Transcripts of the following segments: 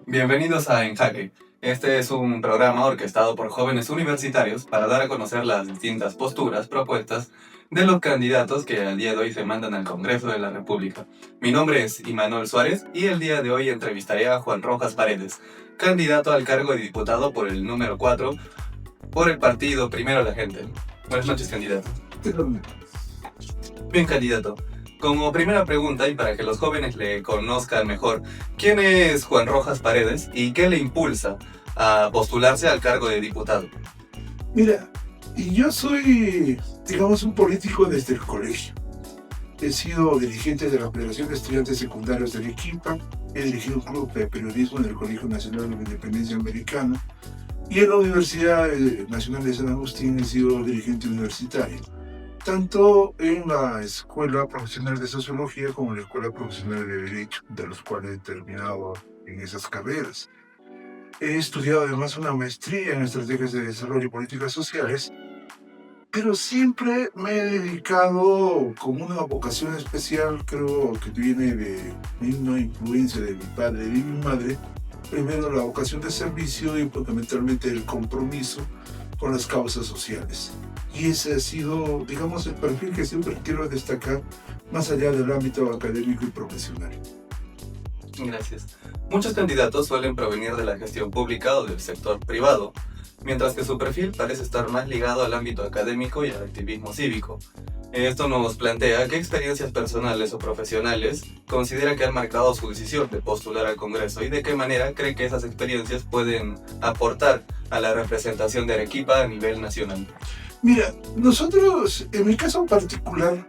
Bienvenidos a En Jaque. Este es un programa orquestado por jóvenes universitarios para dar a conocer las distintas posturas, propuestas de los candidatos que al día de hoy se mandan al Congreso de la República. Mi nombre es Imanol Suárez y el día de hoy entrevistaré a Juan Rojas Paredes, candidato al cargo de diputado por el número 4 por el partido Primero la Gente. Buenas noches, candidato. Bien, candidato. Como primera pregunta, y para que los jóvenes le conozcan mejor, ¿quién es Juan Rojas Paredes y qué le impulsa a postularse al cargo de diputado? Mira, yo soy, digamos, un político desde el colegio. He sido dirigente de la Federación de Estudiantes Secundarios de Arequipa, he dirigido un club de periodismo en el Colegio Nacional de la Independencia Americana y en la Universidad Nacional de San Agustín he sido dirigente universitario, tanto en la Escuela Profesional de Sociología como en la Escuela Profesional de Derecho, de los cuales he terminado en esas carreras. He estudiado además una maestría en estrategias de desarrollo y políticas sociales, pero siempre me he dedicado como una vocación especial, creo que viene de una influencia de mi padre y de mi madre, primero la vocación de servicio y fundamentalmente el compromiso con las causas sociales. Y ese ha sido, digamos, el perfil que siempre quiero destacar más allá del ámbito académico y profesional. Gracias. Muchos candidatos suelen provenir de la gestión pública o del sector privado, mientras que su perfil parece estar más ligado al ámbito académico y al activismo cívico. Esto nos plantea qué experiencias personales o profesionales considera que han marcado su decisión de postular al Congreso y de qué manera cree que esas experiencias pueden aportar a la representación de Arequipa a nivel nacional. Mira, nosotros, en mi caso particular,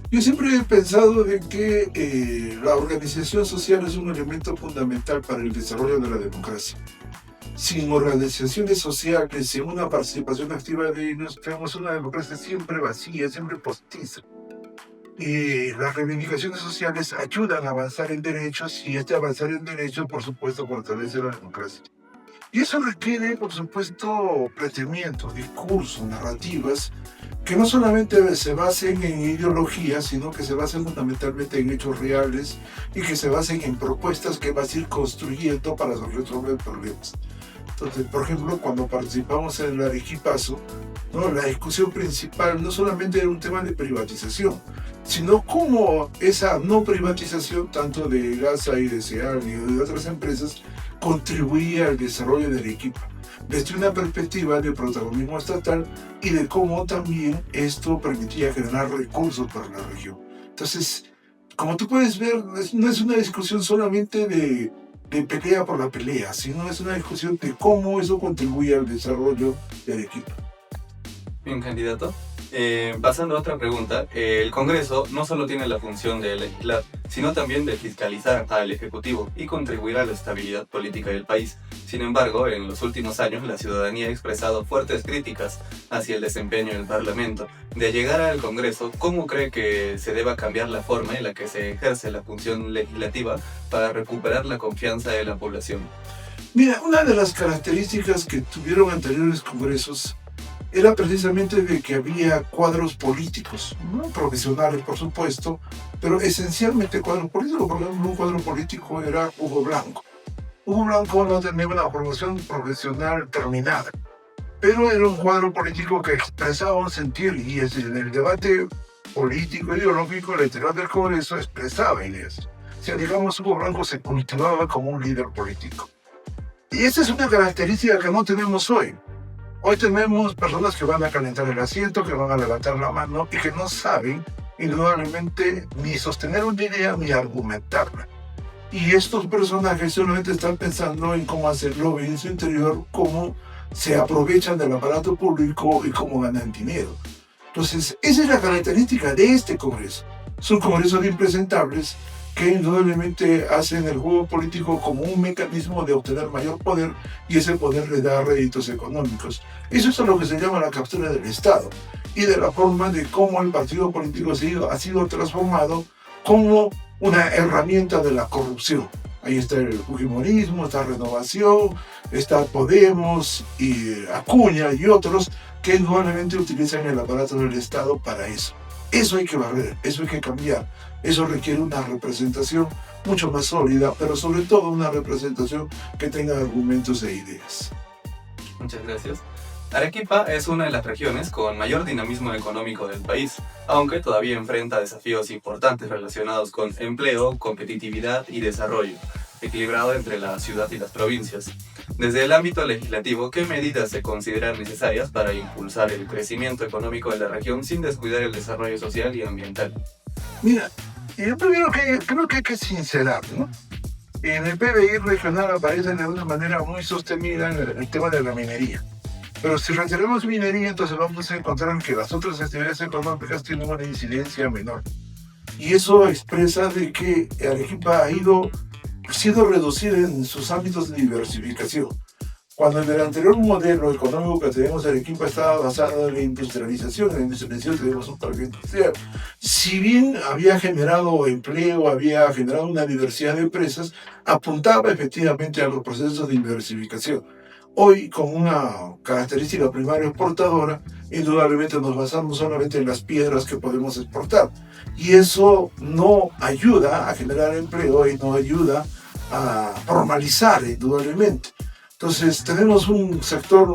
yo siempre he pensado de que la organización social es un elemento fundamental para el desarrollo de la democracia. Sin organizaciones sociales, sin una participación activa de ellos, tenemos una democracia siempre vacía, siempre postiza. Y las reivindicaciones sociales ayudan a avanzar en derechos y este avanzar en derechos, por supuesto, fortalece la democracia. Y eso requiere, por supuesto, planteamientos, discursos, narrativas, que no solamente se basen en ideologías, sino que se basen fundamentalmente en hechos reales y que se basen en propuestas que vas a ir construyendo para resolver problemas. Entonces, por ejemplo, cuando participamos en el Arequipazo, ¿no? La discusión principal no solamente era un tema de privatización, sino cómo esa no privatización, tanto de Gasa y de SEAL y de otras empresas, contribuía al desarrollo de Arequipa, desde una perspectiva de protagonismo estatal y de cómo también esto permitía generar recursos para la región. Entonces, como tú puedes ver, no es una discusión solamente de pelea por la pelea, sino es una discusión de cómo eso contribuye al desarrollo de Arequipa. Bien, candidato. Pasando a otra pregunta, el Congreso no solo tiene la función de legislar, sino también de fiscalizar al Ejecutivo y contribuir a la estabilidad política del país. Sin embargo, en los últimos años la ciudadanía ha expresado fuertes críticas hacia el desempeño del Parlamento. De llegar al Congreso, ¿cómo cree que se deba cambiar la forma en la que se ejerce la función legislativa para recuperar la confianza de la población? Mira, una de las características que tuvieron anteriores congresos era precisamente de que había cuadros políticos, ¿no? Profesionales, por supuesto, pero esencialmente cuadros políticos. Por ejemplo, un cuadro político era Hugo Blanco. Hugo Blanco no tenía una formación profesional terminada, pero era un cuadro político que expresaba un sentir y en el debate político ideológico el interior del Congreso expresaba ideas. O sea, digamos, Hugo Blanco se cultivaba como un líder político. Y esa es una característica que no tenemos hoy. Hoy tenemos personas que van a calentar el asiento, que van a levantar la mano y que no saben, indudablemente, ni sostener una idea ni argumentarla. Y estos personajes solamente están pensando en cómo hacer lobby en su interior, cómo se aprovechan del aparato público y cómo ganan dinero. Entonces, esa es la característica de este Congreso. Son congresos de impresentables que indudablemente hacen el juego político como un mecanismo de obtener mayor poder y ese poder le da réditos económicos. Eso es lo que se llama la captura del Estado y de la forma de cómo el partido político ha sido transformado como una herramienta de la corrupción. Ahí está el Fujimorismo, está Renovación, está Podemos y Acuña y otros que indudablemente utilizan el aparato del Estado para eso. Eso hay que barrer, eso hay que cambiar. Eso requiere una representación mucho más sólida, pero sobre todo una representación que tenga argumentos e ideas. Muchas gracias. Arequipa es una de las regiones con mayor dinamismo económico del país, aunque todavía enfrenta desafíos importantes relacionados con empleo, competitividad y desarrollo, equilibrado entre la ciudad y las provincias. Desde el ámbito legislativo, ¿qué medidas se consideran necesarias para impulsar el crecimiento económico de la región sin descuidar el desarrollo social y ambiental? Mira, yo primero creo que hay que sincerar, ¿no? En el PBI regional aparece de una manera muy sostenida el tema de la minería. Pero si retiramos minería, entonces vamos a encontrar que las otras actividades económicas tienen una incidencia menor. Y eso expresa de que Arequipa ha sido reducida en sus ámbitos de diversificación. Cuando en el anterior modelo económico que tenemos Arequipa estaba basado en la industrialización, en la industrialización tenemos un parque industrial. Si bien había generado empleo, había generado una diversidad de empresas, apuntaba efectivamente a los procesos de diversificación. Hoy, con una característica primaria exportadora, indudablemente nos basamos solamente en las piedras que podemos exportar. Y eso no ayuda a generar empleo y no ayuda a formalizar, indudablemente. Entonces, tenemos un sector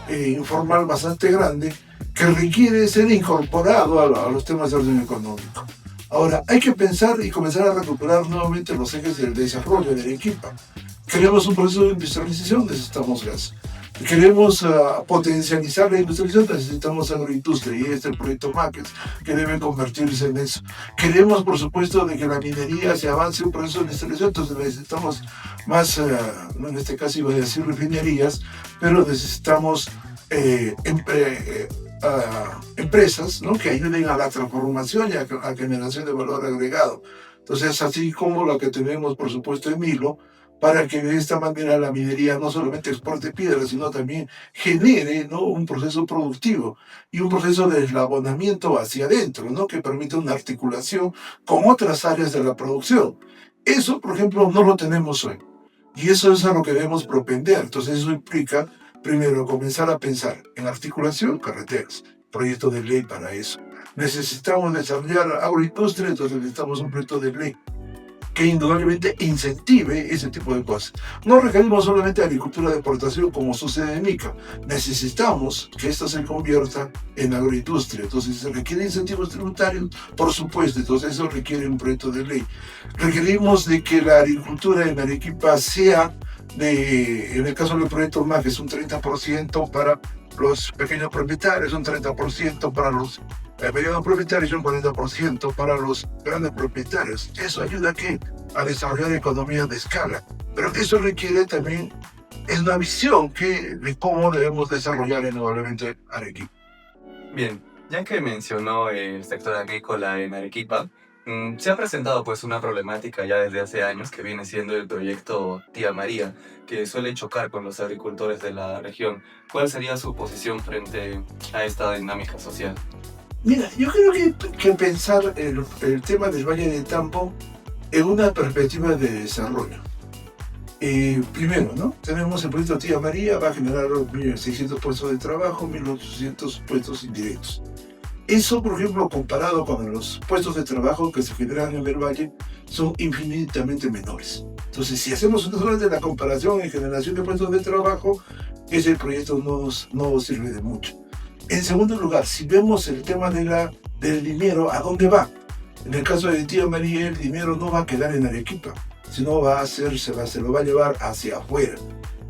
informal bastante grande que requiere ser incorporado a los temas de orden económico. Ahora, hay que pensar y comenzar a recuperar nuevamente los ejes del desarrollo de Arequipa. Queremos un proceso de industrialización, necesitamos gas. Queremos potencializar la industrialización, necesitamos agroindustria, y este es el proyecto MACES que debe convertirse en eso. Queremos, por supuesto, de que la minería se avance un proceso de industrialización, entonces necesitamos más, en este caso iba a decir refinerías, pero necesitamos empresas, ¿no?, que ayuden a la transformación y a la generación de valor agregado. Entonces, así como lo que tenemos, por supuesto, en Milo, para que de esta manera la minería no solamente exporte piedras, sino también genere, ¿no?, un proceso productivo y un proceso de eslabonamiento hacia adentro, ¿no?, que permite una articulación con otras áreas de la producción. Eso, por ejemplo, no lo tenemos hoy. Y eso es a lo que debemos propender. Entonces eso implica, primero, comenzar a pensar en articulación, carreteras, proyecto de ley para eso. Necesitamos desarrollar agroindustria, entonces necesitamos un proyecto de ley que indudablemente incentive ese tipo de cosas. No requerimos solamente agricultura de exportación como sucede en Ica. Necesitamos que esto se convierta en agroindustria. Entonces se requieren incentivos tributarios, por supuesto. Entonces eso requiere un proyecto de ley. Requerimos de que la agricultura en Arequipa sea en el caso del proyecto MAC, es un 30% para los pequeños propietarios, un 30% para los medianos propietarios y un 40% para los grandes propietarios. Eso ayuda a desarrollar economías de escala. Pero eso requiere también una visión de cómo debemos desarrollar indudablemente Arequipa. Bien, ya que mencionó el sector agrícola en Arequipa, se ha presentado pues una problemática ya desde hace años que viene siendo el proyecto Tía María, que suele chocar con los agricultores de la región. ¿Cuál sería su posición frente a esta dinámica social? Mira, yo creo que pensar el tema del Valle de Tambo en una perspectiva de desarrollo. Primero, ¿no?, tenemos el proyecto Tía María, va a generar 1.600 puestos de trabajo, 1.800 puestos indirectos. Eso, por ejemplo, comparado con los puestos de trabajo que se generan en el Valle, son infinitamente menores. Entonces, si hacemos solamente la comparación en generación de puestos de trabajo, ese proyecto no sirve de mucho. En segundo lugar, si vemos el tema del dinero, ¿a dónde va? En el caso de Tía María, el dinero no va a quedar en Arequipa, sino se lo va a llevar hacia afuera.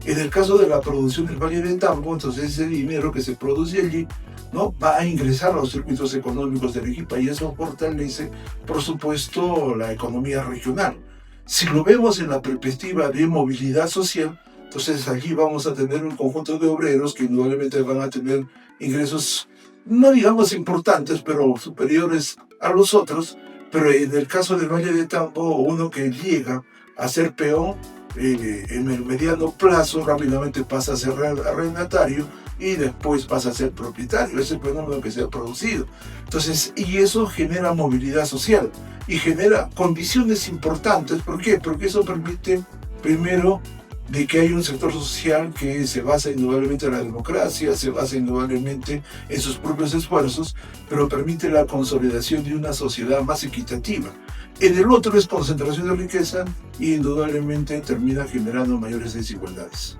En el caso de la producción del Valle de Tambo, entonces ese dinero que se produce allí, ¿no?, va a ingresar a los circuitos económicos de Arequipa y eso fortalece, por supuesto, la economía regional. Si lo vemos en la perspectiva de movilidad social, entonces allí vamos a tener un conjunto de obreros que indudablemente van a tener ingresos, no digamos importantes, pero superiores a los otros. Pero en el caso del Valle de Tambo, uno que llega a ser peón, en el mediano plazo rápidamente pasa a ser arrendatario y después pasa a ser propietario. Ese es el fenómeno que se ha producido. Entonces, y eso genera movilidad social. y genera condiciones importantes. ¿Por qué? Porque eso permite, primero, de que hay un sector social que se basa indudablemente en la democracia, se basa indudablemente en sus propios esfuerzos, pero permite la consolidación de una sociedad más equitativa. En el otro es concentración de riqueza y indudablemente termina generando mayores desigualdades.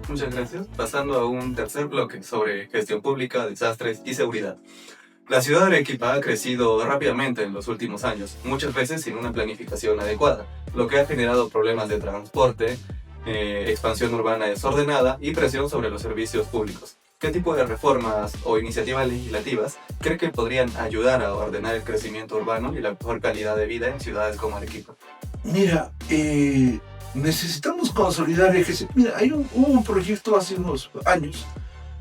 Muchas gracias. Pasando a un tercer bloque sobre gestión pública, desastres y seguridad. La ciudad de Arequipa ha crecido rápidamente en los últimos años, muchas veces sin una planificación adecuada, lo que ha generado problemas de transporte, expansión urbana desordenada y presión sobre los servicios públicos. ¿Qué tipo de reformas o iniciativas legislativas cree que podrían ayudar a ordenar el crecimiento urbano y la mejor calidad de vida en ciudades como Arequipa? Mira, necesitamos consolidar ejes. Mira, hubo un proyecto hace unos años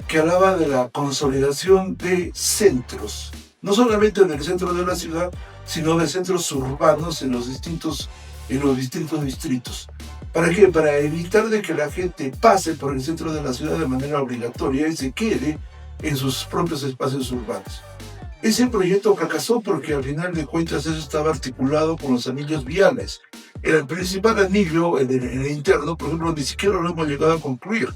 que hablaba de la consolidación de centros, no solamente en el centro de la ciudad, sino de centros urbanos en los distintos distritos. ¿Para qué? Para evitar de que la gente pase por el centro de la ciudad de manera obligatoria y se quede en sus propios espacios urbanos. Ese proyecto fracasó porque al final de cuentas eso estaba articulado con los anillos viales. El principal anillo, en el interno, por ejemplo, ni siquiera lo hemos llegado a concluir.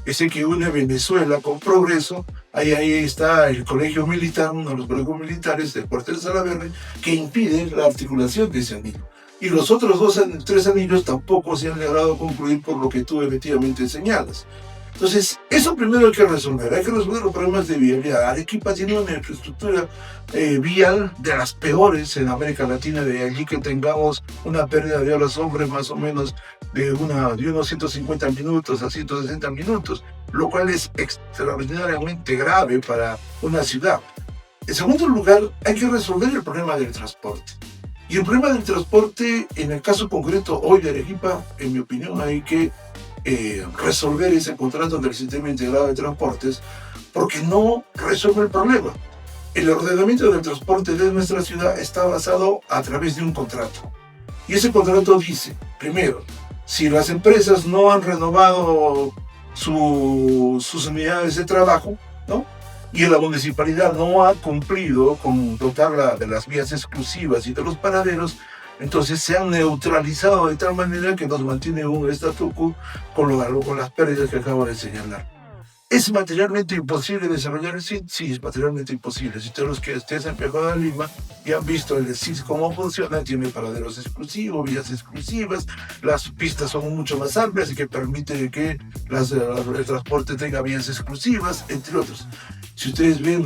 Ese que une Venezuela con Progreso, ahí está el colegio militar, uno de los colegios militares del cuartel Salaverde, que impide la articulación de ese anillo. Y los otros 3 anillos tampoco se han logrado concluir por lo que tú efectivamente señalas. Entonces, eso primero hay que resolver los problemas de vialidad. Arequipa tiene una infraestructura vial de las peores en América Latina, de allí que tengamos una pérdida de horas hombre más o menos de unos 150 minutos a 160 minutos, lo cual es extraordinariamente grave para una ciudad. En segundo lugar, hay que resolver el problema del transporte. Y el problema del transporte, en el caso concreto hoy de Arequipa, en mi opinión, hay que resolver ese contrato del sistema integrado de transportes, porque no resuelve el problema. El ordenamiento del transporte de nuestra ciudad está basado a través de un contrato. Y ese contrato dice, primero, si las empresas no han renovado sus unidades de trabajo, ¿no?, y la municipalidad no ha cumplido con dotarla de las vías exclusivas y de los paraderos, entonces se han neutralizado de tal manera que nos mantiene un statu quo con las pérdidas que acabo de señalar. ¿Es materialmente imposible desarrollar el CID? Sí, es materialmente imposible. Si todos los que han viajado a Lima y han visto el CID cómo funciona, tiene paraderos exclusivos, vías exclusivas, las pistas son mucho más amplias y que permite que el transporte tenga vías exclusivas, entre otros. Si ustedes ven,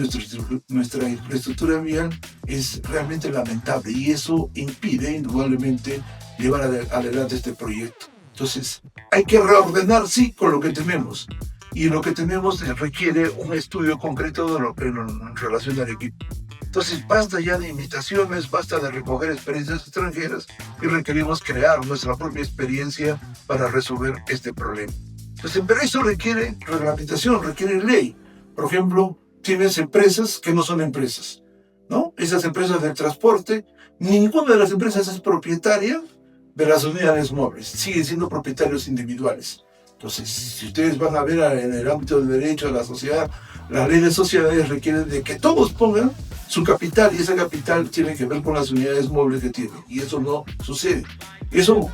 nuestra infraestructura vial es realmente lamentable y eso impide indudablemente llevar adelante este proyecto. Entonces, hay que reordenar, sí, con lo que tenemos. Y lo que tenemos requiere un estudio concreto en relación a Arequipa. Entonces, basta ya de imitaciones, basta de recoger experiencias extranjeras y requerimos crear nuestra propia experiencia para resolver este problema. Entonces, pero eso requiere reglamentación, requiere ley. Por ejemplo, tienes empresas que no son empresas, ¿no? Esas empresas del transporte, ninguna de las empresas es propietaria de las unidades móviles, siguen siendo propietarios individuales. Entonces, si ustedes van a ver en el ámbito del derecho de la sociedad, la ley de sociedades requiere de que todos pongan su capital y ese capital tiene que ver con las unidades móviles que tienen. Y eso no sucede. Eso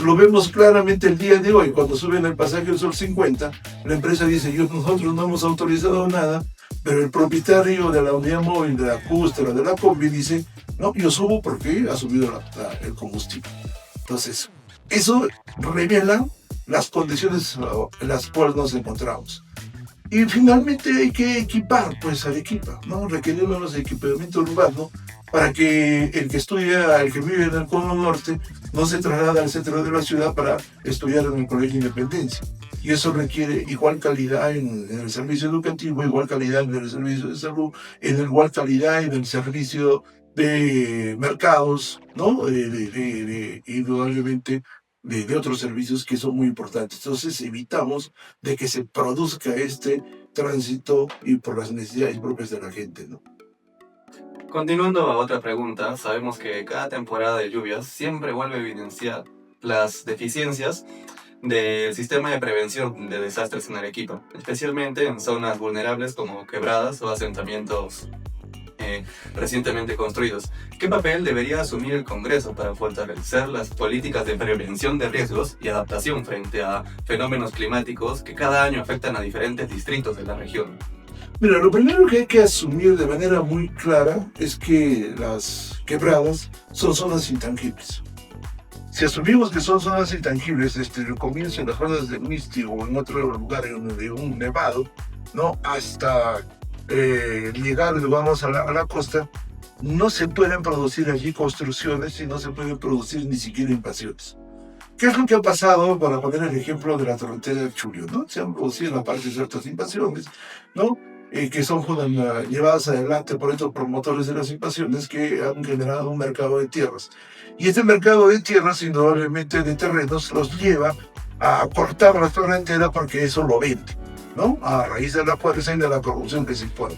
lo vemos claramente el día de hoy. Cuando suben el pasaje del Sol 50, la empresa dice, nosotros no hemos autorizado nada, pero el propietario de la unidad móvil, de la Cústera, de la Combi, dice, no, yo subo porque ha subido el combustible. Entonces, eso revela las condiciones en las cuales nos encontramos. Y finalmente hay que equipar pues Arequipa, ¿no? Requerimos de equipamiento urbano para que el que vive en el cono norte no se traslade al centro de la ciudad para estudiar en el Colegio Independencia. Y eso requiere igual calidad en el servicio educativo, igual calidad en el servicio de salud, igual calidad en el servicio de mercados, ¿no? Indudablemente de otros servicios que son muy importantes. Entonces evitamos de que se produzca este tránsito y por las necesidades propias de la gente, ¿no? Continuando a otra pregunta, sabemos que cada temporada de lluvias siempre vuelve a evidenciar las deficiencias del sistema de prevención de desastres en Arequipa, especialmente en zonas vulnerables como quebradas o asentamientos recientemente construidos. ¿Qué papel debería asumir el Congreso para fortalecer las políticas de prevención de riesgos y adaptación frente a fenómenos climáticos que cada año afectan a diferentes distritos de la región? Mira, lo primero que hay que asumir de manera muy clara es que las quebradas son zonas intangibles. Si asumimos que son zonas intangibles, desde el comienzo en las zonas de Misti o en otro lugar, de un nevado, ¿no? Hasta llegar, digamos, a la costa, no se pueden producir allí construcciones y no se pueden producir ni siquiera invasiones. ¿Qué es lo que ha pasado? Para poner el ejemplo de la torrentera del Chulio, ¿no? Se han producido en la parte ciertas invasiones, ¿no? Que son llevadas adelante por estos promotores de las invasiones que han generado un mercado de tierras. Y este mercado de tierras, indudablemente de terrenos, los lleva a cortar la torrentera porque eso lo vende, ¿no? A raíz de la fuerza y de la corrupción que se impone.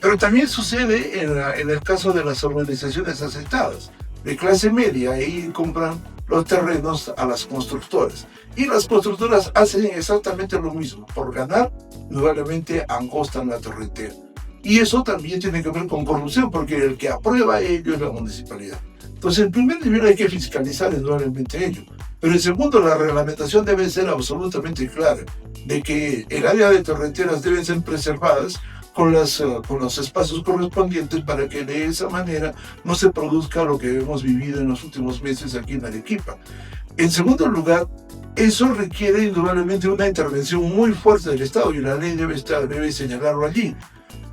Pero también sucede en el caso de las organizaciones asentadas, de clase media, y compran los terrenos a las constructoras. Y las constructoras hacen exactamente lo mismo. Por ganar, indudablemente angostan la torrentera. Y eso también tiene que ver con corrupción, porque el que aprueba ello es la municipalidad. Entonces, en primer nivel hay que fiscalizar indudablemente ello. Pero en segundo, la reglamentación debe ser absolutamente clara, de que el área de torrenteras deben ser preservadas con los espacios correspondientes para que de esa manera no se produzca lo que hemos vivido en los últimos meses aquí en Arequipa. En segundo lugar, eso requiere indudablemente una intervención muy fuerte del Estado y la ley debe señalarlo allí.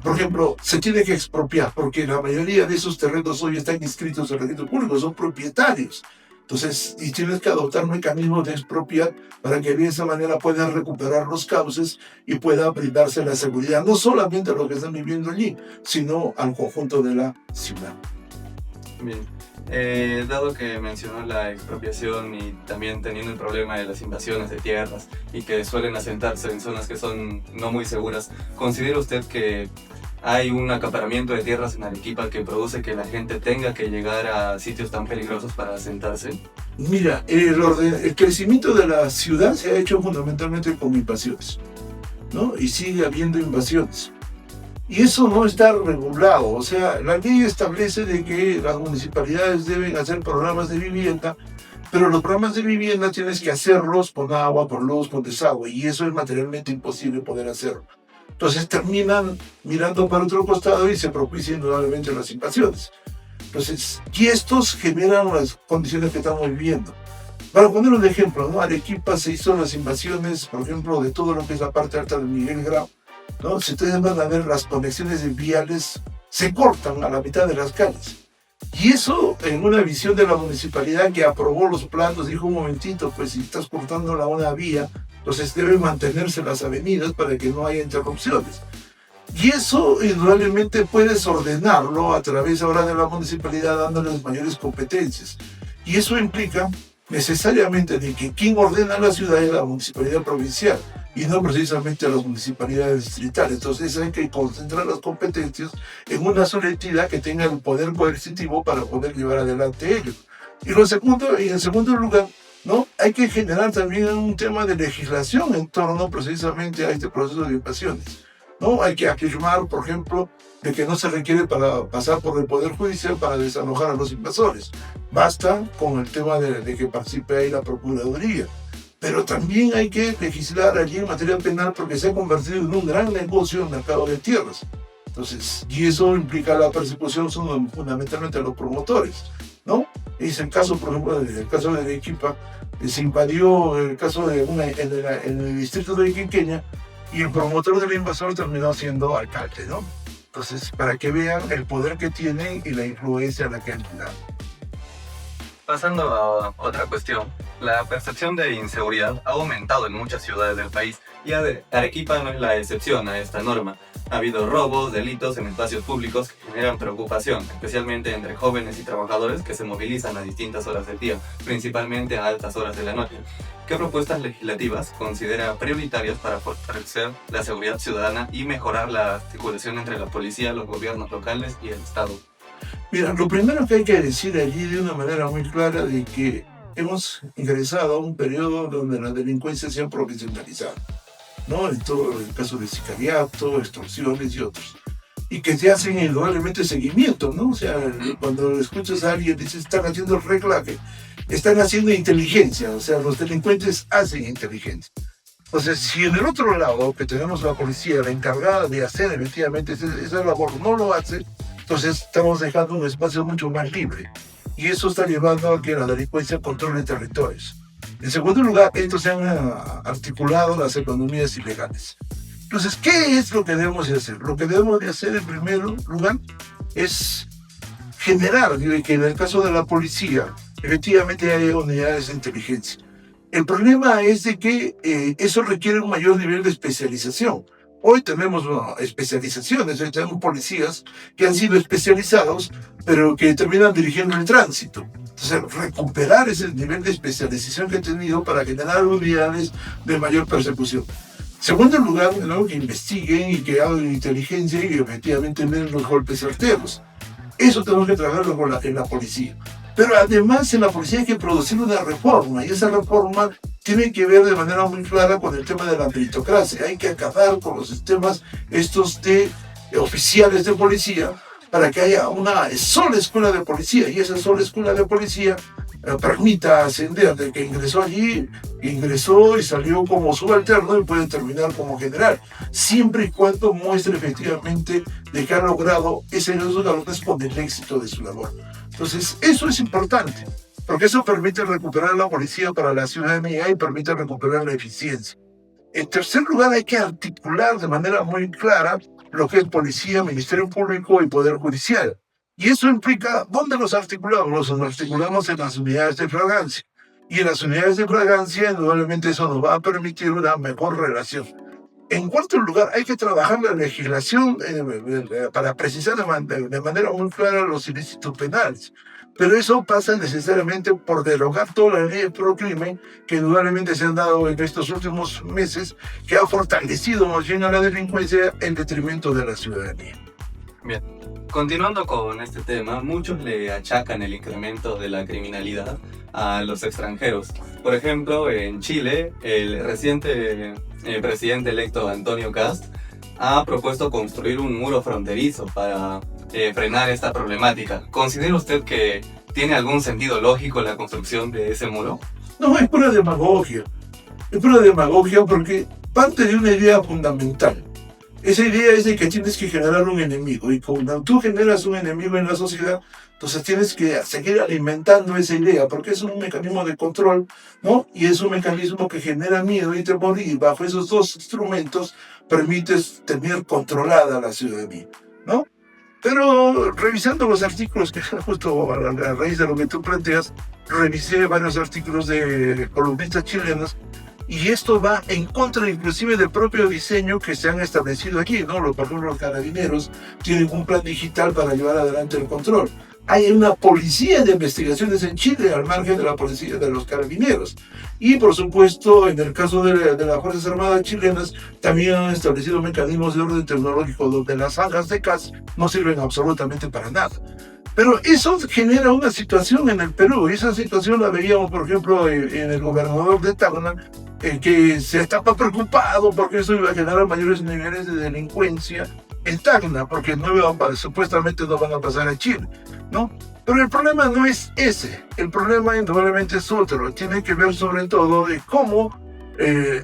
Por ejemplo, se tiene que expropiar porque la mayoría de esos terrenos hoy están inscritos en el registro público, son propietarios. Entonces, y tienes que adoptar mecanismos de expropiar para que de esa manera puedan recuperar los cauces y pueda brindarse la seguridad, no solamente a los que están viviendo allí, sino al conjunto de la ciudad. Bien. Dado que mencionó la expropiación y también teniendo el problema de las invasiones de tierras y que suelen asentarse en zonas que son no muy seguras, ¿considera usted que hay un acaparamiento de tierras en Arequipa que produce que la gente tenga que llegar a sitios tan peligrosos para asentarse? Mira, el crecimiento de la ciudad se ha hecho fundamentalmente con invasiones, ¿no? Y sigue habiendo invasiones. Y eso no está regulado, o sea, la ley establece de que las municipalidades deben hacer programas de vivienda, pero los programas de vivienda tienes que hacerlos con agua, por luz, con desagüe, y eso es materialmente imposible poder hacerlo. Entonces terminan mirando para otro costado y se propician indudablemente las invasiones. Entonces, y estos generan las condiciones que estamos viviendo. Para poner un ejemplo, ¿no? Arequipa se hizo las invasiones, por ejemplo, de todo lo que es la parte alta de Miguel Grau, ¿no? Si ustedes van a ver, las conexiones viales se cortan a la mitad de las calles. Y eso, en una visión de la municipalidad que aprobó los planos, dijo: un momentito, pues si estás cortando una vía, entonces deben mantenerse las avenidas para que no haya interrupciones. Y eso, indudablemente, puedes ordenarlo a través ahora de la municipalidad, dándoles mayores competencias. Y eso implica necesariamente de que quien ordena la ciudad es la municipalidad provincial y no precisamente a las municipalidades distritales. Entonces hay que concentrar las competencias en una sola entidad que tenga el poder coercitivo para poder llevar adelante ello. Y en segundo lugar, ¿no? Hay que generar también un tema de legislación en torno precisamente a este proceso de invasiones, ¿no? Hay que afirmar, por ejemplo, de que no se requiere para pasar por el Poder Judicial para desalojar a los invasores. Basta con el tema de que participe ahí la Procuraduría. Pero también hay que legislar allí en materia penal porque se ha convertido en un gran negocio el mercado de tierras. Entonces, y eso implica la persecución fundamentalmente a los promotores, ¿no? Es el caso, por ejemplo, el caso de Arequipa, se invadió el caso en el distrito de Iquiqueña y el promotor del invasor terminó siendo alcalde, ¿no? Entonces, para que vean el poder que tienen y la influencia a la que han dado. Pasando a otra cuestión, la percepción de inseguridad ha aumentado en muchas ciudades del país y Arequipa no es la excepción a esta norma. Ha habido robos, delitos en espacios públicos que generan preocupación, especialmente entre jóvenes y trabajadores que se movilizan a distintas horas del día, principalmente a altas horas de la noche. ¿Qué propuestas legislativas considera prioritarias para fortalecer la seguridad ciudadana y mejorar la articulación entre la policía, los gobiernos locales y el Estado? Mira, lo primero que hay que decir allí de una manera muy clara de que hemos ingresado a un periodo donde la delincuencia se ha profesionalizado, ¿no? En todo el caso de sicariato, extorsiones y otros. y que te hacen indudablemente seguimiento, ¿no? O sea, cuando escuchas a alguien dice están haciendo reglaje, están haciendo inteligencia, o sea, los delincuentes hacen inteligencia. Entonces, si en el otro lado, que tenemos la policía, la encargada de hacer efectivamente esa labor, no lo hace, entonces estamos dejando un espacio mucho más libre. Y eso está llevando a que la delincuencia controle territorios. En segundo lugar, estos se han articulado las economías ilegales. Entonces, ¿qué es lo que debemos de hacer? Lo que debemos de hacer en primer lugar es generar, que en el caso de la policía, efectivamente hay unidades de inteligencia. El problema es de que eso requiere un mayor nivel de especialización. Hoy tenemos especializaciones, hoy tenemos policías que han sido especializados, pero que terminan dirigiendo el tránsito. Entonces, recuperar ese nivel de especialización que he tenido para generar unidades de mayor persecución. Segundo lugar, ¿no? Que investiguen y que hagan inteligencia y que efectivamente den los golpes certeros. Eso tenemos que trabajarlo en la policía. Pero además en la policía hay que producir una reforma, y esa reforma tiene que ver de manera muy clara con el tema de la meritocracia. Hay que acabar con los sistemas estos de oficiales de policía para que haya una sola escuela de policía, y esa sola escuela de policía permita ascender de que ingresó allí, ingresó y salió como subalterno y puede terminar como general, siempre y cuando muestre efectivamente de que ha logrado ese galones con el éxito de su labor. Entonces, eso es importante, porque eso permite recuperar la policía para la ciudadanía y permite recuperar la eficiencia. En tercer lugar, hay que articular de manera muy clara lo que es policía, Ministerio Público y Poder Judicial. Y eso implica, ¿dónde los articulamos? Los articulamos en las unidades de flagrancia. Y en las unidades de flagrancia, indudablemente eso nos va a permitir una mejor relación. En cuarto lugar, hay que trabajar la legislación para precisar de manera muy clara los ilícitos penales. Pero eso pasa necesariamente por derogar todas las leyes pro crimen que indudablemente se han dado en estos últimos meses, que ha fortalecido más bien a la delincuencia en detrimento de la ciudadanía. Bien, continuando con este tema, muchos le achacan el incremento de la criminalidad a los extranjeros. Por ejemplo, en Chile, el reciente presidente electo Antonio Kast ha propuesto construir un muro fronterizo para frenar esta problemática. ¿Considera usted que tiene algún sentido lógico la construcción de ese muro? No, es pura demagogia. Es pura demagogia porque parte de una idea fundamental. Esa idea es de que tienes que generar un enemigo, y cuando tú generas un enemigo en la sociedad, entonces tienes que seguir alimentando esa idea, porque es un mecanismo de control, ¿no? Y es un mecanismo que genera miedo y temor, y bajo esos dos instrumentos permites tener controlada la ciudadanía, ¿no? Pero revisando los artículos, que justo a raíz de lo que tú planteas, revisé varios artículos de columnistas chilenos, y esto va en contra inclusive del propio diseño que se han establecido aquí, ¿no? Por ejemplo, los carabineros tienen un plan digital para llevar adelante el control. Hay una policía de investigaciones en Chile al margen de la policía de los carabineros. Y por supuesto, en el caso de las Fuerzas Armadas chilenas, también han establecido mecanismos de orden tecnológico donde las zanjas de CAS no sirven absolutamente para nada. Pero eso genera una situación en el Perú, y esa situación la veíamos, por ejemplo, en el gobernador de Tacna, que se estaba preocupado porque eso iba a generar mayores niveles de delincuencia en Tacna, porque supuestamente no van a pasar a Chile, ¿no? Pero el problema no es ese, el problema indudablemente es otro, tiene que ver sobre todo de cómo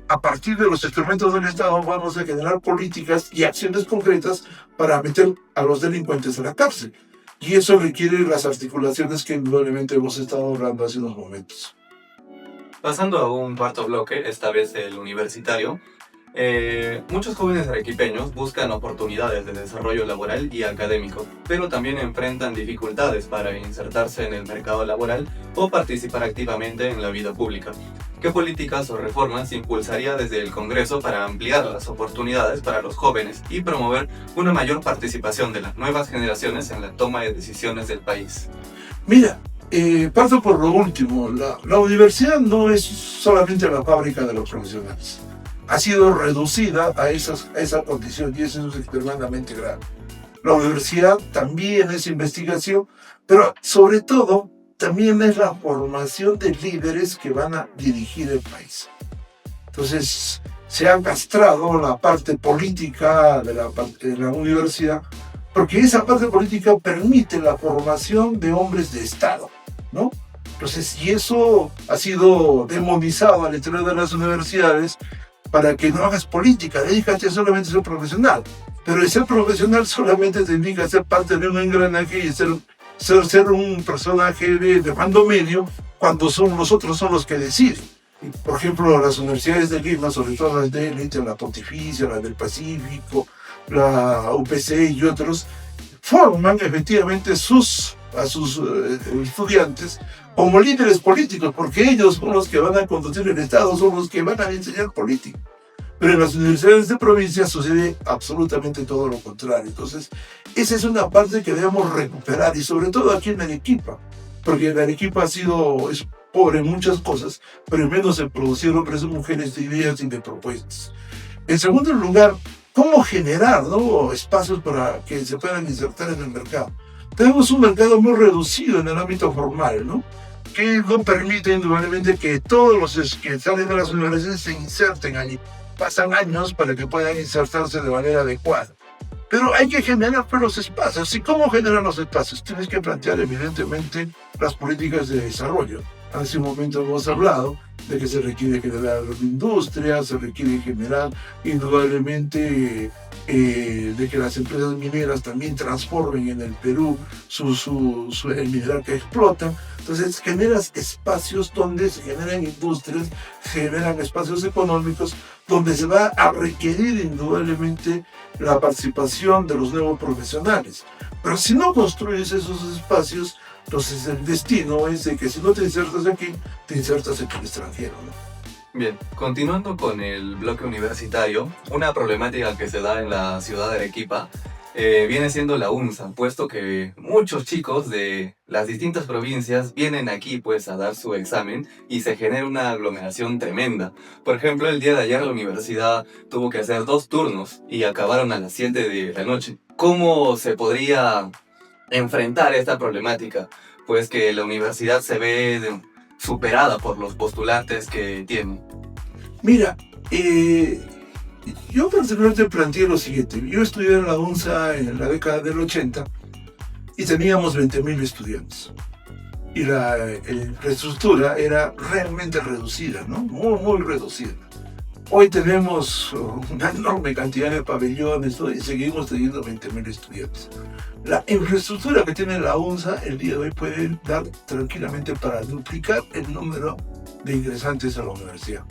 a partir de los instrumentos del Estado vamos a generar políticas y acciones concretas para meter a los delincuentes a la cárcel. Y eso requiere las articulaciones que indudablemente hemos estado hablando hace unos momentos. Pasando a un cuarto bloque, esta vez el universitario, muchos jóvenes arequipeños buscan oportunidades de desarrollo laboral y académico, pero también enfrentan dificultades para insertarse en el mercado laboral o participar activamente en la vida pública. ¿Qué políticas o reformas impulsaría desde el Congreso para ampliar las oportunidades para los jóvenes y promover una mayor participación de las nuevas generaciones en la toma de decisiones del país? Mira, parto por lo último. La universidad no es solamente la fábrica de los profesionales. Ha sido reducida a esa condición, y eso es extremadamente grave. La universidad también es investigación, pero sobre todo también es la formación de líderes que van a dirigir el país. Entonces, se ha castrado la parte política de la universidad porque esa parte política permite la formación de hombres de Estado, ¿no? Entonces, y eso ha sido demonizado al interior de las universidades para que no hagas política, dedícate solamente a ser profesional. Pero el ser profesional solamente te indica ser parte de un engranaje y ser un personaje de mando medio cuando los otros son los que deciden. Por ejemplo, las universidades de Lima, sobre todo las de élite, la Pontificia, la del Pacífico, la UPC y otros, forman efectivamente a sus estudiantes como líderes políticos, porque ellos son los que van a conducir el Estado, son los que van a enseñar política. Pero en las universidades de provincia sucede absolutamente todo lo contrario. Entonces, esa es una parte que debemos recuperar, y sobre todo aquí en Arequipa, porque en Arequipa es pobre en muchas cosas, pero menos en producir hombres y mujeres de ideas y de propuestas. En segundo lugar, ¿cómo generar, ¿no?, espacios para que se puedan insertar en el mercado? Tenemos un mercado muy reducido en el ámbito formal, ¿no?, que no permite indudablemente que todos los que salen de las universidades se inserten allí. Pasan años para que puedan insertarse de manera adecuada. Pero hay que generar los espacios. ¿Y cómo generar los espacios? Tienes que plantear evidentemente las políticas de desarrollo. Hace un momento hemos hablado de que se requiere generar industria, se requiere generar indudablemente de que las empresas mineras también transformen en el Perú el mineral que explotan. Entonces generas espacios donde se generan industrias, se generan espacios económicos donde se va a requerir indudablemente la participación de los nuevos profesionales. Pero si no construyes esos espacios, entonces el destino es de que si no te insertas aquí, te insertas en el extranjero, ¿no? Bien, continuando con el bloque universitario, una problemática que se da en la ciudad de Arequipa viene siendo la UNSA, puesto que muchos chicos de las distintas provincias vienen aquí pues a dar su examen y se genera una aglomeración tremenda. Por ejemplo, el día de ayer la universidad tuvo que hacer 2 turnos y acabaron a las 7 de la noche. ¿Cómo se podría enfrentar esta problemática? Pues que la universidad se ve superada por los postulantes que tiene. Mira, yo particularmente planteé lo siguiente. Yo estudié en la UNSA en la década del 80 y teníamos 20.000 estudiantes. Y la infraestructura era realmente reducida, ¿no? Muy, muy reducida. Hoy tenemos una enorme cantidad de pabellones, ¿no?, y seguimos teniendo 20.000 estudiantes. La infraestructura que tiene la UNSA el día de hoy puede dar tranquilamente para duplicar el número de ingresantes a la universidad.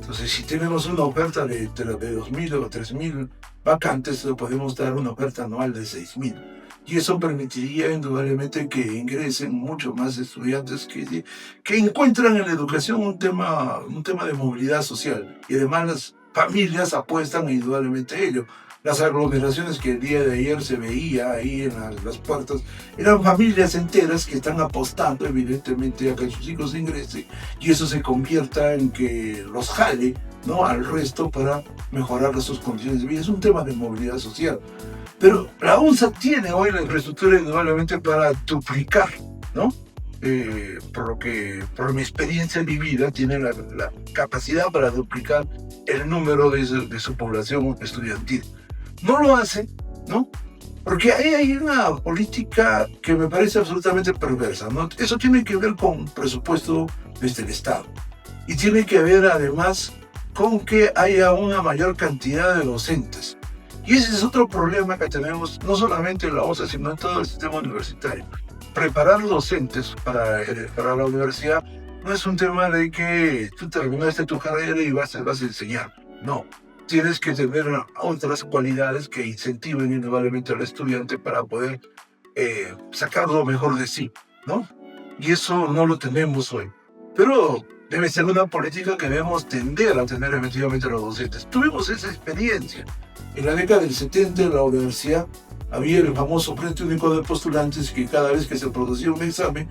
Entonces, si tenemos una oferta de 2.000 o 3.000 vacantes, podemos dar una oferta anual de 6.000. Y eso permitiría indudablemente que ingresen mucho más estudiantes que encuentran en la educación un tema de movilidad social. Y además las familias apuestan indudablemente a ello. Las aglomeraciones que el día de ayer se veía ahí en las puertas eran familias enteras que están apostando evidentemente a que sus hijos ingresen y eso se convierta en que los jale, ¿no?, al resto para mejorar sus condiciones de vida. Es un tema de movilidad social. Pero la UNSA tiene hoy la infraestructura indudablemente para duplicar, ¿no? Por mi experiencia vivida, tiene la capacidad para duplicar el número de su población estudiantil. No lo hace, ¿no? Porque ahí hay una política que me parece absolutamente perversa, ¿no? Eso tiene que ver con presupuesto desde el Estado. Y tiene que ver además con que haya una mayor cantidad de docentes. Y ese es otro problema que tenemos, no solamente en la UNSA, sino en todo el sistema universitario. Preparar docentes para la universidad no es un tema de que tú terminaste tu carrera y vas a enseñar. No. Tienes que tener otras cualidades que incentiven indudablemente al estudiante para poder sacar lo mejor de sí, ¿no? Y eso no lo tenemos hoy. Pero debe ser una política que debemos tender a tener efectivamente los docentes. Tuvimos esa experiencia. En la década del 70 en la universidad había el famoso Frente Único de Postulantes que cada vez que se producía un examen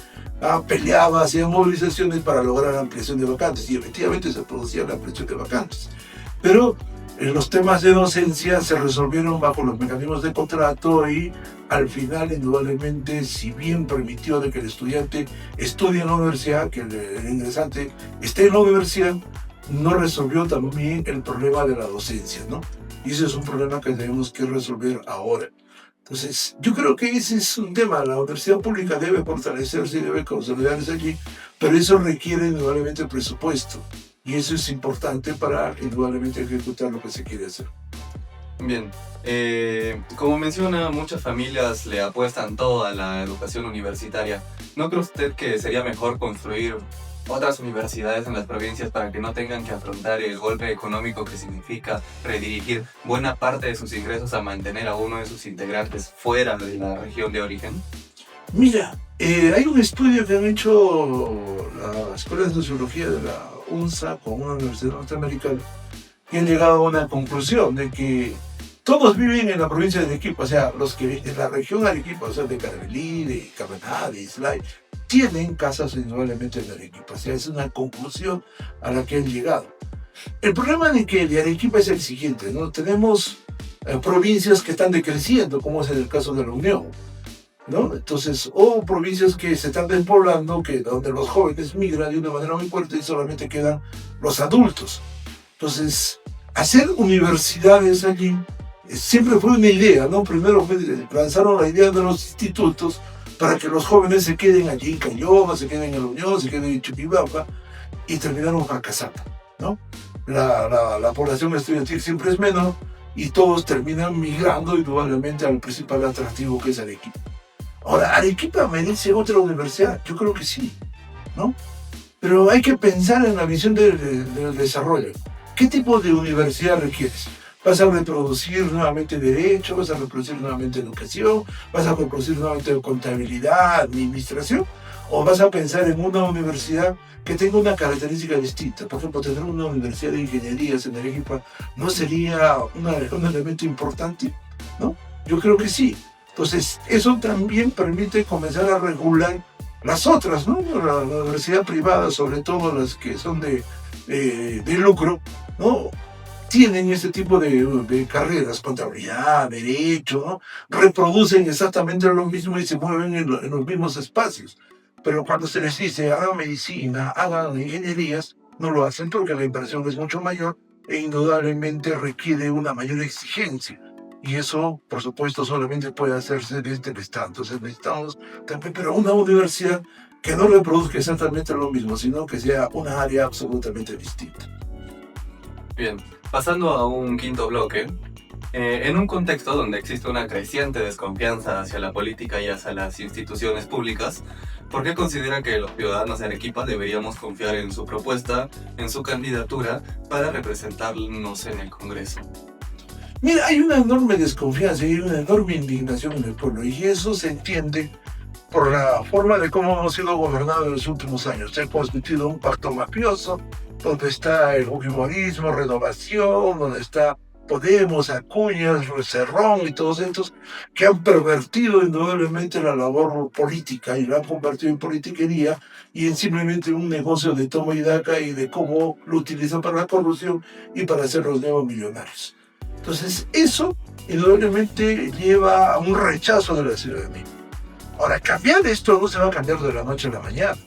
peleaba, hacía movilizaciones para lograr la ampliación de vacantes y efectivamente se producía la ampliación de vacantes. Pero los temas de docencia se resolvieron bajo los mecanismos de contrato y al final indudablemente, si bien permitió de que el estudiante estudie en la universidad, que el ingresante esté en la universidad, no resolvió también el problema de la docencia, ¿no? Y ese es un problema que tenemos que resolver ahora. Entonces, yo creo que ese es un tema. La universidad pública debe fortalecerse y debe consolidarse allí, pero eso requiere indudablemente presupuesto. Y eso es importante para indudablemente ejecutar lo que se quiere hacer. Bien, como menciona, muchas familias le apuestan todo a la educación universitaria. ¿No cree usted que sería mejor construir otras universidades en las provincias para que no tengan que afrontar el golpe económico que significa redirigir buena parte de sus ingresos a mantener a uno de sus integrantes fuera de la región de origen? Mira, hay un estudio que han hecho las escuelas de sociología de la UNSA con una universidad norteamericana y han llegado a una conclusión de que todos viven en la provincia de Arequipa, o sea, los que viven en la región de Arequipa, o sea, de Carabalí, de Cabaná, de Islay, tienen casas indudablemente en Arequipa. O sea, es una conclusión a la que han llegado. El problema de Arequipa es el siguiente, ¿no? Tenemos provincias que están decreciendo, como es en el caso de la Unión, ¿no? Entonces, o provincias que se están despoblando, donde los jóvenes migran de una manera muy fuerte y solamente quedan los adultos. Entonces, hacer universidades allí siempre fue una idea, ¿no? Primero lanzaron la idea de los institutos para que los jóvenes se queden allí en Cayoma, se queden en la Unión, se queden en Chuquibamba, y terminaron fracasando, ¿no? La población estudiantil siempre es menor y todos terminan migrando indudablemente al principal atractivo que es Arequipa. Ahora, ¿Arequipa merece otra universidad? Yo creo que sí, ¿no? Pero hay que pensar en la visión del desarrollo. ¿Qué tipo de universidad requieres? ¿Vas a reproducir nuevamente derecho? ¿Vas a reproducir nuevamente educación? ¿Vas a reproducir nuevamente contabilidad, administración? ¿O vas a pensar en una universidad que tenga una característica distinta? Por ejemplo, tener una universidad de ingenierías en Arequipa ¿no sería un elemento importante? ¿No? Yo creo que sí. Entonces, eso también permite comenzar a regular las otras, ¿no? La universidad privada, sobre todo las que son de lucro, ¿no? Tienen este tipo de carreras, contabilidad, derecho, ¿no? Reproducen exactamente lo mismo y se mueven en los mismos espacios. Pero cuando se les dice hagan medicina, hagan ingenierías, no lo hacen porque la inversión es mucho mayor e indudablemente requiere una mayor exigencia. Y eso, por supuesto, solamente puede hacerse desde el Estado. Entonces necesitamos también, pero una universidad que no reproduzca exactamente lo mismo, sino que sea una área absolutamente distinta. Bien, pasando a un quinto bloque, en un contexto donde existe una creciente desconfianza hacia la política y hacia las instituciones públicas, ¿por qué considera que los ciudadanos de Arequipa deberíamos confiar en su propuesta, en su candidatura, para representarnos en el Congreso? Mira, hay una enorme desconfianza y una enorme indignación en el pueblo, y eso se entiende por la forma de cómo hemos sido gobernados en los últimos años. Se ha constituido un pacto mafioso, donde está el fujimorismo, Renovación, donde está Podemos, Acuña, Cerrón y todos estos que han pervertido indudablemente la labor política y la han convertido en politiquería y en simplemente un negocio de toma y daca y de cómo lo utilizan para la corrupción y para hacer los nuevos millonarios. Entonces, eso indudablemente lleva a un rechazo de la ciudadanía. Ahora, cambiar esto no se va a cambiar de la noche a la mañana.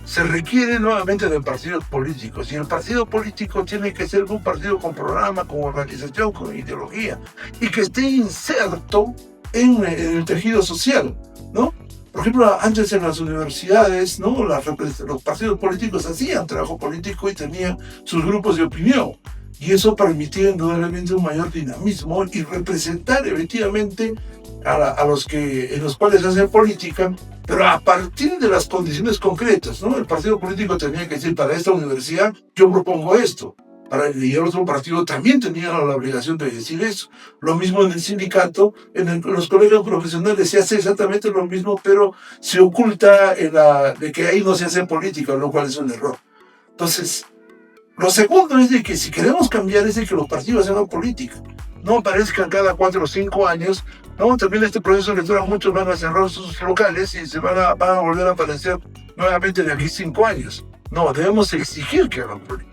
Se requiere nuevamente de partidos políticos y el partido político tiene que ser un partido con programa, con organización, con ideología y que esté inserto en el tejido social, ¿no? Por ejemplo, antes en las universidades, ¿no? Los partidos políticos hacían trabajo político y tenían sus grupos de opinión. Y eso permitía indudablemente un mayor dinamismo y representar efectivamente a en los cuales hacen política, pero a partir de las condiciones concretas, ¿no? El partido político tenía que decir, para esta universidad yo propongo esto. Y el otro partido también tenía la obligación de decir eso. Lo mismo en el sindicato, en los colegios profesionales se hace exactamente lo mismo, pero se oculta de que ahí no se hace política, lo cual es un error. Entonces, lo segundo es de que si queremos cambiar es de que los partidos hagan política. No aparezcan cada 4 o 5 años, no termina este proceso electoral, muchos van a cerrar sus locales y van a volver a aparecer nuevamente de aquí 5 años. No, debemos exigir que hagan política.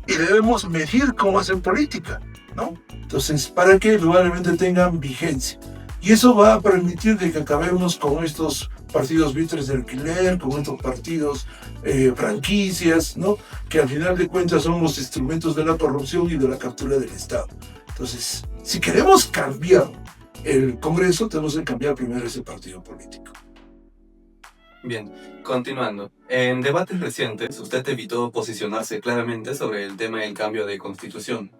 Y debemos medir cómo hacen política, ¿no? Entonces, para que indudablemente tengan vigencia. Y eso va a permitir de que acabemos con estos partidos buitres de alquiler, con estos partidos franquicias, ¿no? Que al final de cuentas son los instrumentos de la corrupción y de la captura del Estado. Entonces, si queremos cambiar el Congreso, tenemos que cambiar primero ese partido político. Bien, continuando. En debates recientes, usted evitó posicionarse claramente sobre el tema del cambio de constitución.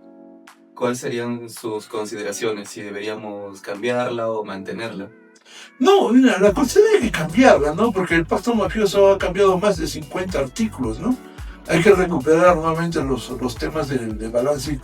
¿Cuáles serían sus consideraciones? Si deberíamos cambiarla o mantenerla. No, mira, la Constitución hay que cambiarla, ¿no? Porque el pacto mafioso ha cambiado más de 50 artículos, ¿no? Hay que recuperar nuevamente los temas de balance y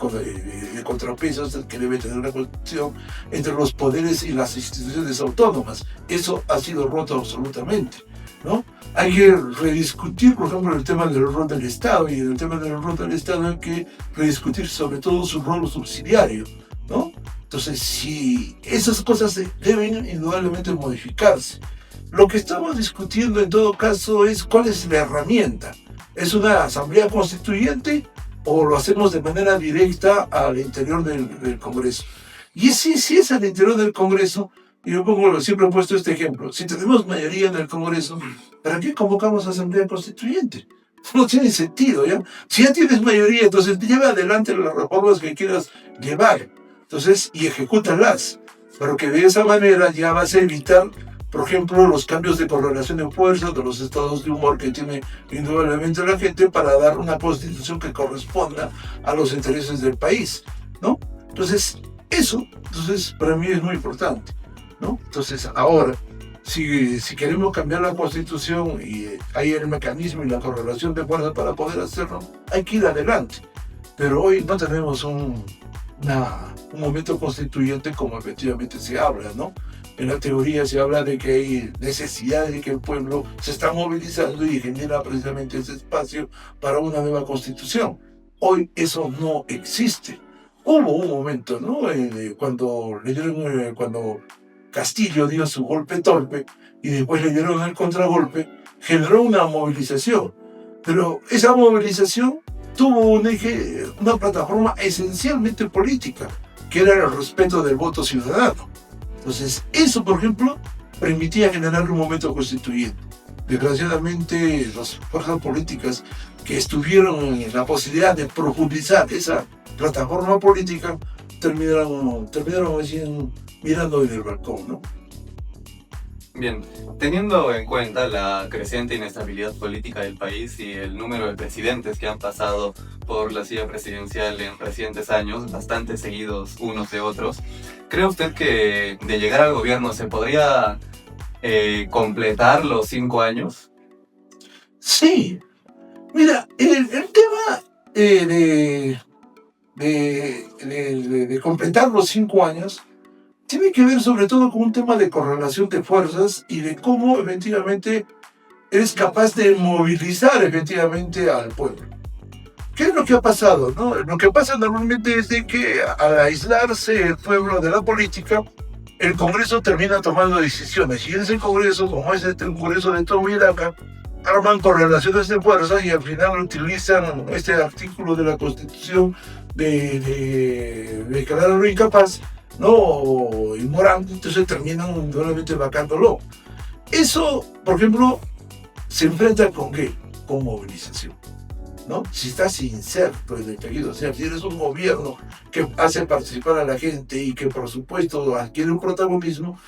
de contrapesos que debe tener la Constitución entre los poderes y las instituciones autónomas. Eso ha sido roto absolutamente, ¿no? Hay que rediscutir, por ejemplo, el tema del rol del Estado, y en el tema del rol del Estado hay que rediscutir sobre todo su rol subsidiario, ¿no? Entonces, si esas cosas deben indudablemente modificarse. Lo que estamos discutiendo en todo caso es cuál es la herramienta. ¿Es una asamblea constituyente o lo hacemos de manera directa al interior del Congreso? Y si es al interior del Congreso, y yo siempre he puesto este ejemplo, si tenemos mayoría en el Congreso, ¿para qué convocamos asamblea constituyente? No tiene sentido, ¿ya? Si ya tienes mayoría, entonces lleva adelante las reformas que quieras llevar, entonces, y ejecútalas, pero que de esa manera ya vas a evitar, por ejemplo, los cambios de correlación de fuerzas, de los estados de humor que tiene indudablemente la gente para dar una constitución que corresponda a los intereses del país, ¿no? Entonces, eso, para mí es muy importante, ¿no? Entonces, ahora, si queremos cambiar la constitución y hay el mecanismo y la correlación de fuerzas para poder hacerlo, hay que ir adelante. Pero hoy no tenemos un momento constituyente como efectivamente se habla, ¿no? En la teoría se habla de que hay necesidad de que el pueblo se está movilizando y genera precisamente ese espacio para una nueva constitución. Hoy eso no existe. Hubo un momento, ¿no? Cuando Castillo dio su golpe torpe y después le dieron el contragolpe, generó una movilización. Pero esa movilización tuvo un eje, una plataforma esencialmente política, que era el respeto del voto ciudadano. Entonces, eso, por ejemplo, permitía generar un momento constituyente. Desgraciadamente, las fuerzas políticas que estuvieron en la posibilidad de profundizar esa plataforma política terminaron mirando desde el balcón, ¿no? Bien, teniendo en cuenta la creciente inestabilidad política del país y el número de presidentes que han pasado por la silla presidencial en recientes años, bastante seguidos unos de otros, ¿cree usted que de llegar al gobierno se podría completar los 5 años? Sí. Mira, el tema de completar los 5 años tiene que ver sobre todo con un tema de correlación de fuerzas y de cómo efectivamente eres capaz de movilizar efectivamente al pueblo. ¿Qué es lo que ha pasado, no? Lo que pasa normalmente es de que al aislarse el pueblo de la política, el Congreso termina tomando decisiones. Y en ese Congreso, como es el Congreso de toma y daca, arman correlaciones de fuerzas y al final utilizan este artículo de la Constitución de declararlo incapaz, ¿no? Inmoral, entonces terminan nuevamente vacándolo. Eso, por ejemplo, se enfrenta con ¿qué? Con movilización, ¿no? Si estás inserto en el tejido, o sea, si eres un gobierno que hace participar a la gente y que por supuesto adquiere un protagonismo,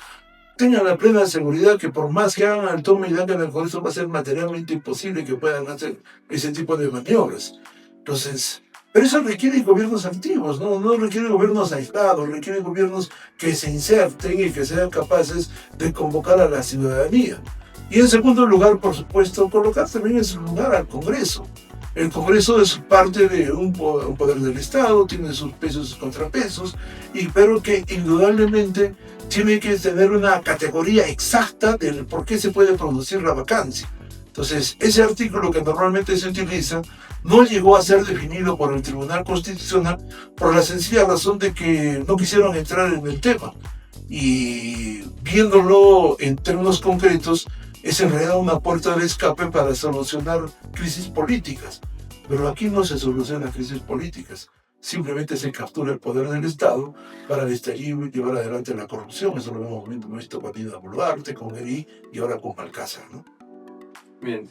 tengan la plena seguridad que por más que hagan el toma y daca en el Congreso va a ser materialmente imposible que puedan hacer ese tipo de maniobras. Entonces, pero eso requiere gobiernos activos, no requiere gobiernos aislados, requiere gobiernos que se inserten y que sean capaces de convocar a la ciudadanía. Y en segundo lugar, por supuesto, colocar también en su lugar al Congreso. El Congreso es parte de un poder del Estado, tiene sus pesos y sus contrapesos, pero que indudablemente tiene que tener una categoría exacta del por qué se puede producir la vacancia. Entonces, ese artículo que normalmente se utiliza no llegó a ser definido por el Tribunal Constitucional por la sencilla razón de que no quisieron entrar en el tema. Y viéndolo en términos concretos, es en realidad una puerta de escape para solucionar crisis políticas. Pero aquí no se solucionan crisis políticas. Simplemente se captura el poder del Estado para llevar adelante la corrupción. Eso lo hemos visto con Dina Boluarte, con Eri y ahora con Balcázar, ¿no? Bien,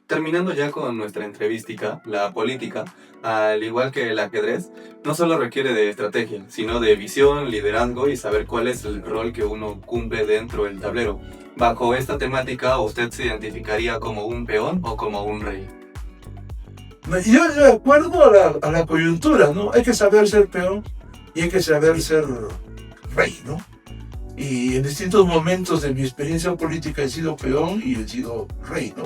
terminando ya con nuestra entrevística, la política, al igual que el ajedrez, no solo requiere de estrategia, sino de visión, liderazgo y saber cuál es el rol que uno cumple dentro del tablero. Bajo esta temática, ¿usted se identificaría como un peón o como un rey? Yo de acuerdo a la coyuntura, ¿no? Hay que saber ser peón y hay que saber ser rey, ¿no? Y en distintos momentos de mi experiencia política he sido peón y he sido rey, ¿no?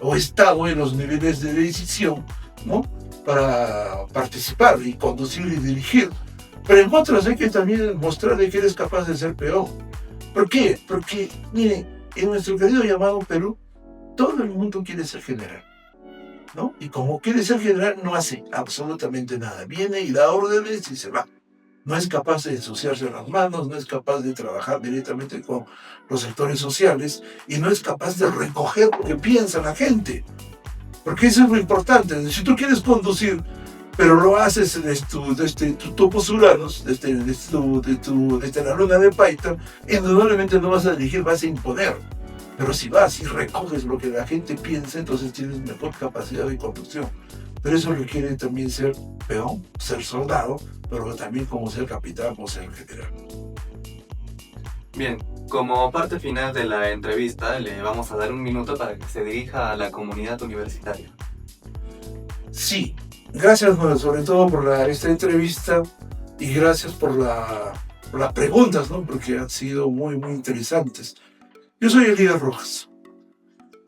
O he estado en los niveles de decisión, ¿no? Para participar y conducir y dirigir. Pero en otras hay que también mostrar de que eres capaz de ser peón. ¿Por qué? Porque, miren, en nuestro querido llamado Perú, todo el mundo quiere ser general, ¿no? Y como quiere ser general, no hace absolutamente nada. Viene y da órdenes y se va. No es capaz de ensuciarse las manos, no es capaz de trabajar directamente con los sectores sociales y no es capaz de recoger lo que piensa la gente. Porque eso es lo importante. Si tú quieres conducir, pero lo haces desde tu topos uranos, desde la luna de Paita, indudablemente no vas a dirigir, vas a imponer. Pero si vas y recoges lo que la gente piensa, entonces tienes mejor capacidad de conducción. Pero eso requiere también ser peón, ser soldado, pero también como ser capitán o ser general. Bien, como parte final de la entrevista, le vamos a dar un minuto para que se dirija a la comunidad universitaria. Sí, gracias sobre todo por esta entrevista y gracias por las preguntas, ¿no? Porque han sido muy, muy interesantes. Yo soy Elías Rojas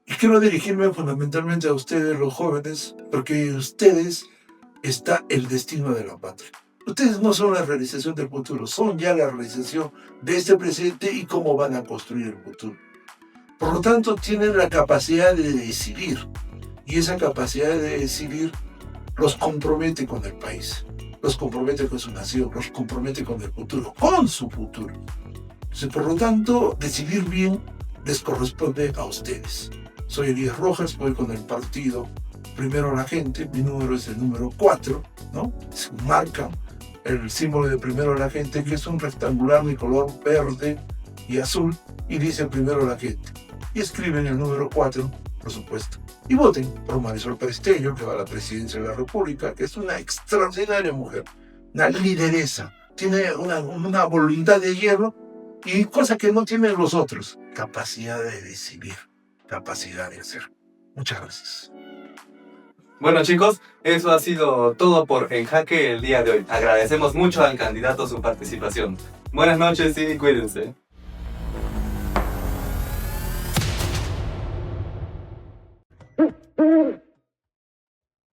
y quiero dirigirme fundamentalmente a ustedes, los jóvenes, porque en ustedes está el destino de la patria. Ustedes no son la realización del futuro, son ya la realización de este presente y cómo van a construir el futuro. Por lo tanto, tienen la capacidad de decidir y esa capacidad de decidir los compromete con el país, los compromete con su nación, los compromete con el futuro, con su futuro. Entonces, por lo tanto, decidir bien les corresponde a ustedes. Soy Elías Rojas, voy con el partido Primero la Gente, mi número es el número 4, ¿no? Se marca el símbolo de Primero la Gente, que es un rectangular de color verde y azul, y dice Primero la Gente. Y escriben el número 4, por supuesto. Y voten por Marisol Perestello, que va a la presidencia de la República, que es una extraordinaria mujer, una lideresa, tiene una voluntad de hierro y cosa que no tienen los otros, capacidad de decidir, capacidad de hacer. Muchas gracias. Bueno chicos, eso ha sido todo por En Jaque el día de hoy. Agradecemos mucho al candidato su participación. Buenas noches y cuídense.